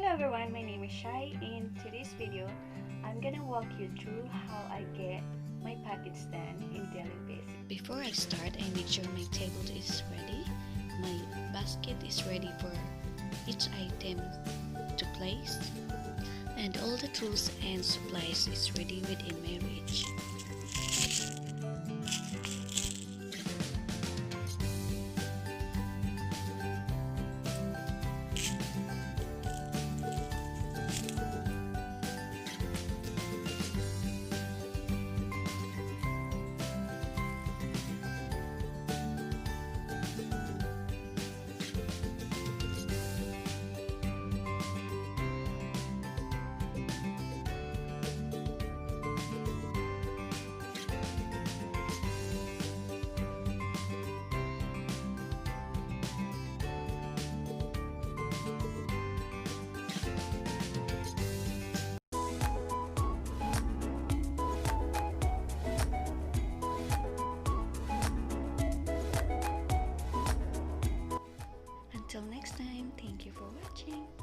everyone, my name is Shai. In today's video, I'm gonna walk you through how I get my packets done in daily basis. Before I start, I make sure my table is ready. My basket is ready for each item to place, and all the tools and supplies is ready within my reach. Until next time, thank you for watching.